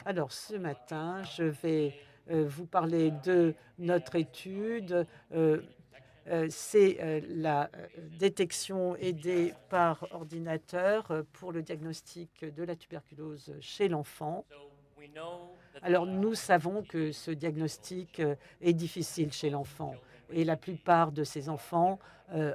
Alors, ce matin, je vais vous parler de notre étude. C'est la détection aidée par ordinateur pour le diagnostic de la tuberculose chez l'enfant. Alors, nous savons que ce diagnostic est difficile chez l'enfant et la plupart de ces enfants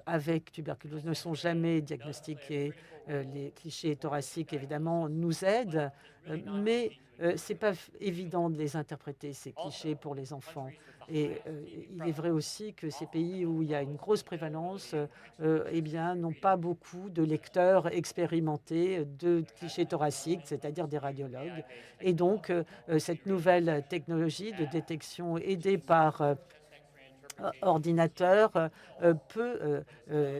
avec tuberculose ne sont jamais diagnostiqués. Les clichés thoraciques, évidemment, nous aident, mais ce n'est pas évident de les interpréter, ces clichés, pour les enfants. Et il est vrai aussi que ces pays où il y a une grosse prévalence eh bien, n'ont pas beaucoup de lecteurs expérimentés de clichés thoraciques, c'est-à-dire des radiologues. Et donc, cette nouvelle technologie de détection aidée par ordinateur peut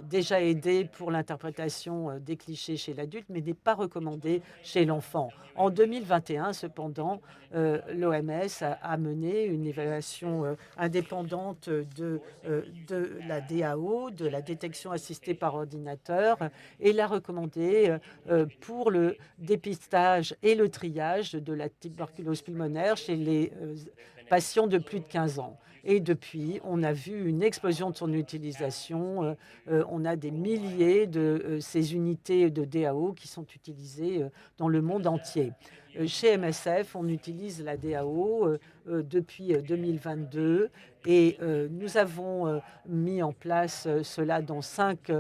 déjà aider pour l'interprétation des clichés chez l'adulte, mais n'est pas recommandé chez l'enfant. En 2021, cependant, l'OMS a mené une évaluation indépendante de la DAO, de la détection assistée par ordinateur, et l'a recommandé pour le dépistage et le triage de la tuberculose pulmonaire chez les patients de plus de 15 ans. Et depuis, on a vu une explosion de son utilisation. On a des milliers de ces unités de DAO qui sont utilisées dans le monde entier. Chez MSF, on utilise la DAO depuis 2022 et nous avons mis en place cela dans 5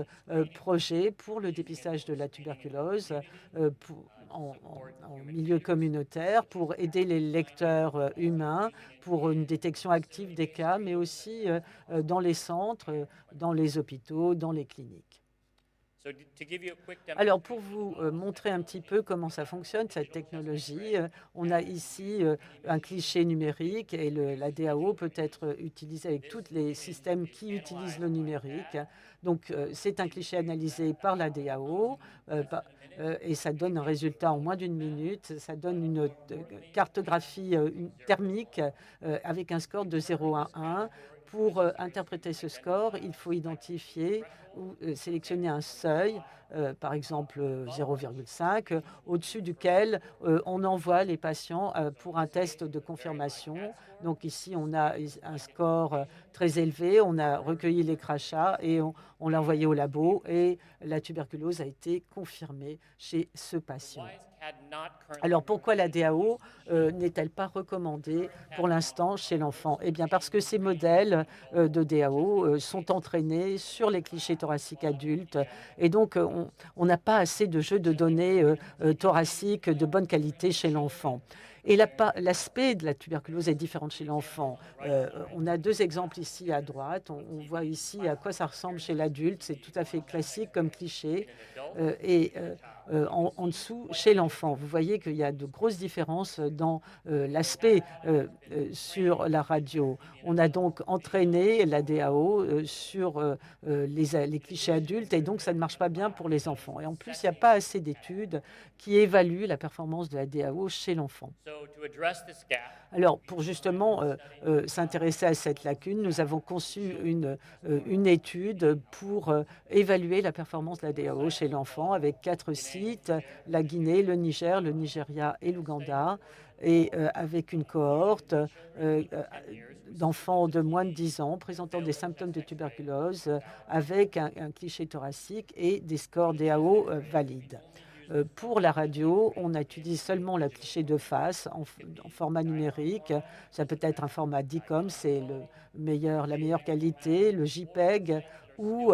projets pour le dépistage de la tuberculose en milieu communautaire, pour aider les lecteurs humains, pour une détection active des cas, mais aussi dans les centres, dans les hôpitaux, dans les cliniques. Alors, pour vous montrer un petit peu comment ça fonctionne, cette technologie, on a ici un cliché numérique et la DAO peut être utilisée avec tous les systèmes qui utilisent le numérique. Donc, c'est un cliché analysé par la DAO et ça donne un résultat en moins d'une minute. Ça donne une cartographie thermique avec un score de 0 à 1. Pour interpréter ce score, il faut identifier ou sélectionner un seuil, par exemple 0,5, au-dessus duquel on envoie les patients pour un test de confirmation. Donc ici, on a un score très élevé, on a recueilli les crachats et on l'a envoyé au labo et la tuberculose a été confirmée chez ce patient. Alors pourquoi la DAO n'est-elle pas recommandée pour l'instant chez l'enfant? Eh bien parce que ces modèles de DAO sont entraînés sur les clichés thoraciques adultes et donc on n'a pas assez de jeux de données thoraciques de bonne qualité chez l'enfant. Et l'aspect de la tuberculose est différent chez l'enfant. On a 2 exemples ici à droite. On voit ici à quoi ça ressemble chez l'adulte. C'est tout à fait classique comme cliché. En dessous, chez l'enfant, vous voyez qu'il y a de grosses différences dans l'aspect sur la radio. On a donc entraîné la DAO sur les clichés adultes et donc ça ne marche pas bien pour les enfants. Et en plus, il n'y a pas assez d'études qui évaluent la performance de la DAO chez l'enfant. Alors, pour justement s'intéresser à cette lacune, nous avons conçu une étude pour évaluer la performance de la DAO chez l'enfant avec 4 sites, la Guinée, le Niger, le Nigeria et l'Ouganda, et avec une cohorte d'enfants de moins de 10 ans présentant des symptômes de tuberculose avec un cliché thoracique et des scores DAO valides. Pour la radio, on utilise seulement le cliché de face en format numérique. Ça peut être un format DICOM, c'est la meilleure qualité, le JPEG, ou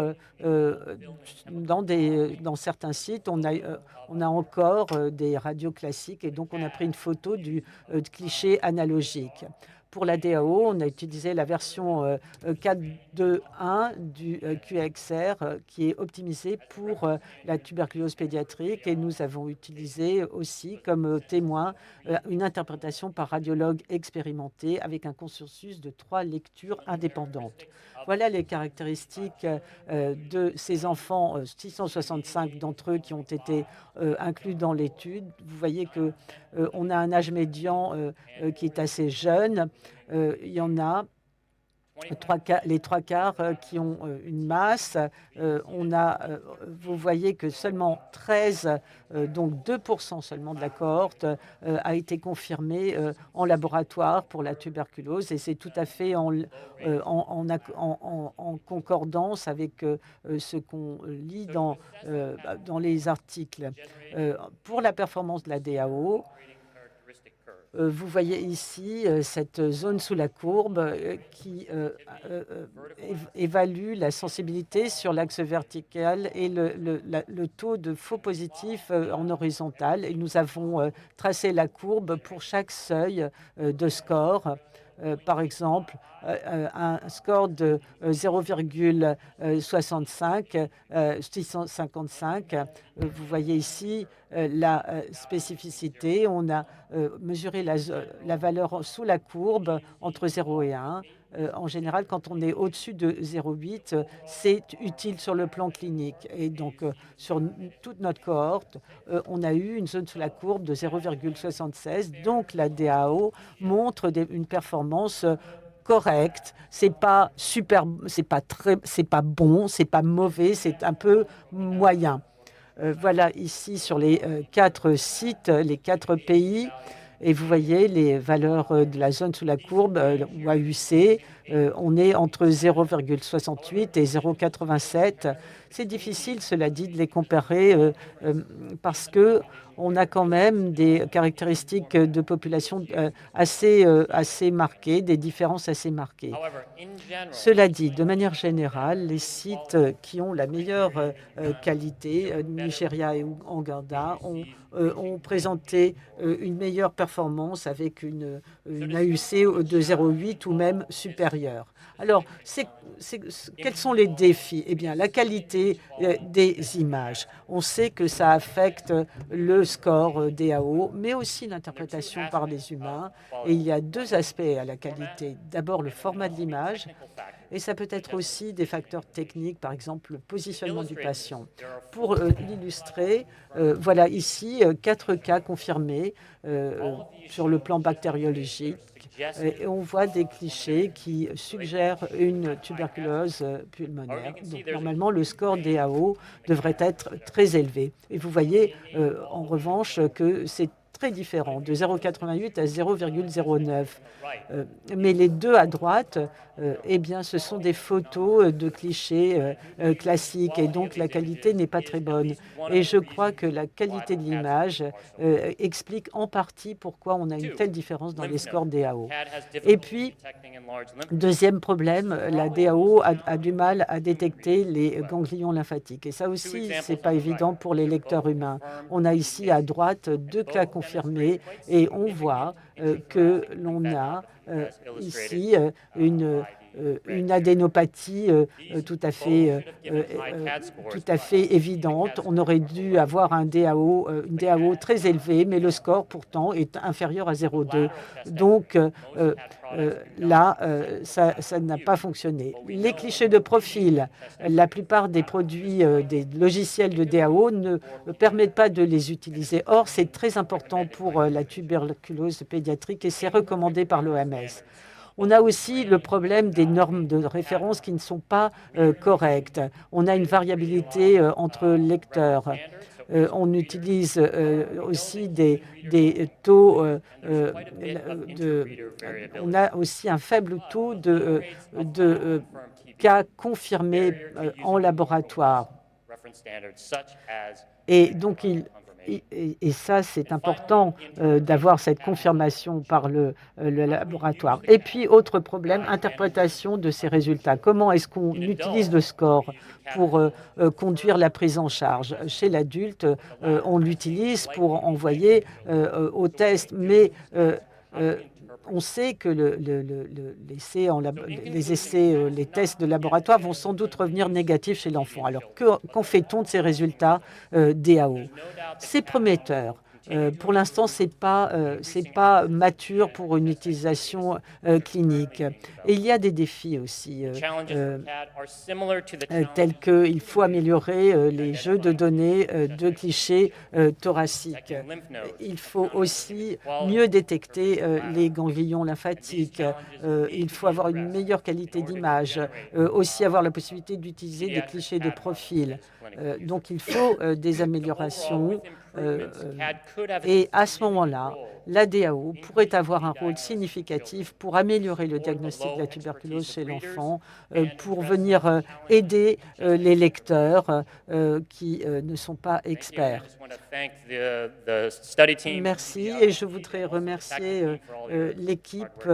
dans certains sites, on a encore des radios classiques et donc on a pris une photo du cliché analogique. Pour la DAO, on a utilisé la version 4.2.1 du QXR qui est optimisée pour la tuberculose pédiatrique et nous avons utilisé aussi comme témoin une interprétation par radiologue expérimenté avec un consensus de 3 lectures indépendantes. Voilà les caractéristiques de ces enfants, 665 d'entre eux qui ont été inclus dans l'étude. Vous voyez qu'on a un âge médian qui est assez jeune. Il y en a Les trois quarts qui ont une masse. Vous voyez que seulement 13, donc 2% seulement de la cohorte a été confirmée en laboratoire pour la tuberculose, et c'est tout à fait en concordance avec ce qu'on lit dans les articles. Pour la performance de la DAO, vous voyez ici cette zone sous la courbe qui évalue la sensibilité sur l'axe vertical et le taux de faux positifs en horizontal. Et nous avons tracé la courbe pour chaque seuil de score. Par exemple, un score de 0,65, 655. Vous voyez ici la spécificité. On a mesuré la valeur sous la courbe entre 0 et 1. En général, quand on est au-dessus de 0,8, c'est utile sur le plan clinique. Et donc, sur toute notre cohorte, on a eu une zone sous la courbe de 0,76. Donc, la DAO montre une performance correcte. C'est pas super, c'est pas bon, c'est pas mauvais, c'est un peu moyen. Voilà ici sur les 4 sites, les 4 pays. Et vous voyez les valeurs de la zone sous la courbe, ou AUC. On est entre 0,68 et 0,87. C'est difficile, cela dit, de les comparer parce qu'on a quand même des caractéristiques de population assez marquées, des différences assez marquées. Cela dit, de manière générale, les sites qui ont la meilleure qualité, Nigeria et Ouganda, ont présenté une meilleure performance avec une AUC de 0,8 ou même supérieure. Alors, quels sont les défis? Eh bien, la qualité des images. On sait que ça affecte le score DAO, mais aussi l'interprétation par les humains. Et il y a 2 aspects à la qualité. D'abord, le format de l'image. Et ça peut être aussi des facteurs techniques, par exemple le positionnement du patient. Pour l'illustrer, voilà ici 4 cas confirmés sur le plan bactériologique. Et on voit des clichés qui suggèrent une tuberculose pulmonaire. Donc, normalement, le score DAO devrait être très élevé. Et vous voyez, en revanche, que c'est très différent, de 0,88 à 0,09. Mais les 2 à droite, eh bien, ce sont des photos de clichés classiques, et donc la qualité n'est pas très bonne. Et je crois que la qualité de l'image explique en partie pourquoi on a une telle différence dans les scores DAO. Et puis, deuxième problème, la DAO a du mal à détecter les ganglions lymphatiques. Et ça aussi, ce n'est pas évident pour les lecteurs humains. On a ici à droite 2 cas confirmés et on voit que l'on a ici une adénopathie tout à fait évidente. On aurait dû avoir une DAO très élevée, mais le score pourtant est inférieur à 0,2. Donc là, ça n'a pas fonctionné. Les clichés de profil, la plupart des produits, des logiciels de DAO ne permettent pas de les utiliser. Or, c'est très important pour la tuberculose pédiatrique et c'est recommandé par l'OMS. On a aussi le problème des normes de référence qui ne sont pas correctes. On a une variabilité entre lecteurs. On utilise aussi des taux on a aussi un faible taux de cas confirmés en laboratoire. Et donc, et ça, c'est important d'avoir cette confirmation par le laboratoire. Et puis, autre problème, interprétation de ces résultats. Comment est-ce qu'on utilise le score pour conduire la prise en charge? Chez l'adulte, on l'utilise pour envoyer au test, mais on sait que les tests de laboratoire vont sans doute revenir négatifs chez l'enfant. Alors, qu'en fait-on de ces résultats DAO? C'est prometteur. Pour l'instant, c'est pas mature pour une utilisation, clinique et il y a des défis aussi, tels qu'il faut améliorer, les jeux de données, de clichés, thoraciques. Il faut aussi mieux détecter, les ganglions lymphatiques, il faut avoir une meilleure qualité d'image, aussi avoir la possibilité d'utiliser des clichés de profil. Donc il faut, des améliorations, et à ce moment-là, la DAO pourrait avoir un rôle significatif pour améliorer le diagnostic de la tuberculose chez l'enfant, pour venir, aider, les lecteurs, qui, ne sont pas experts. Merci et je voudrais remercier, l'équipe,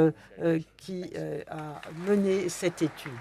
qui, a mené cette étude.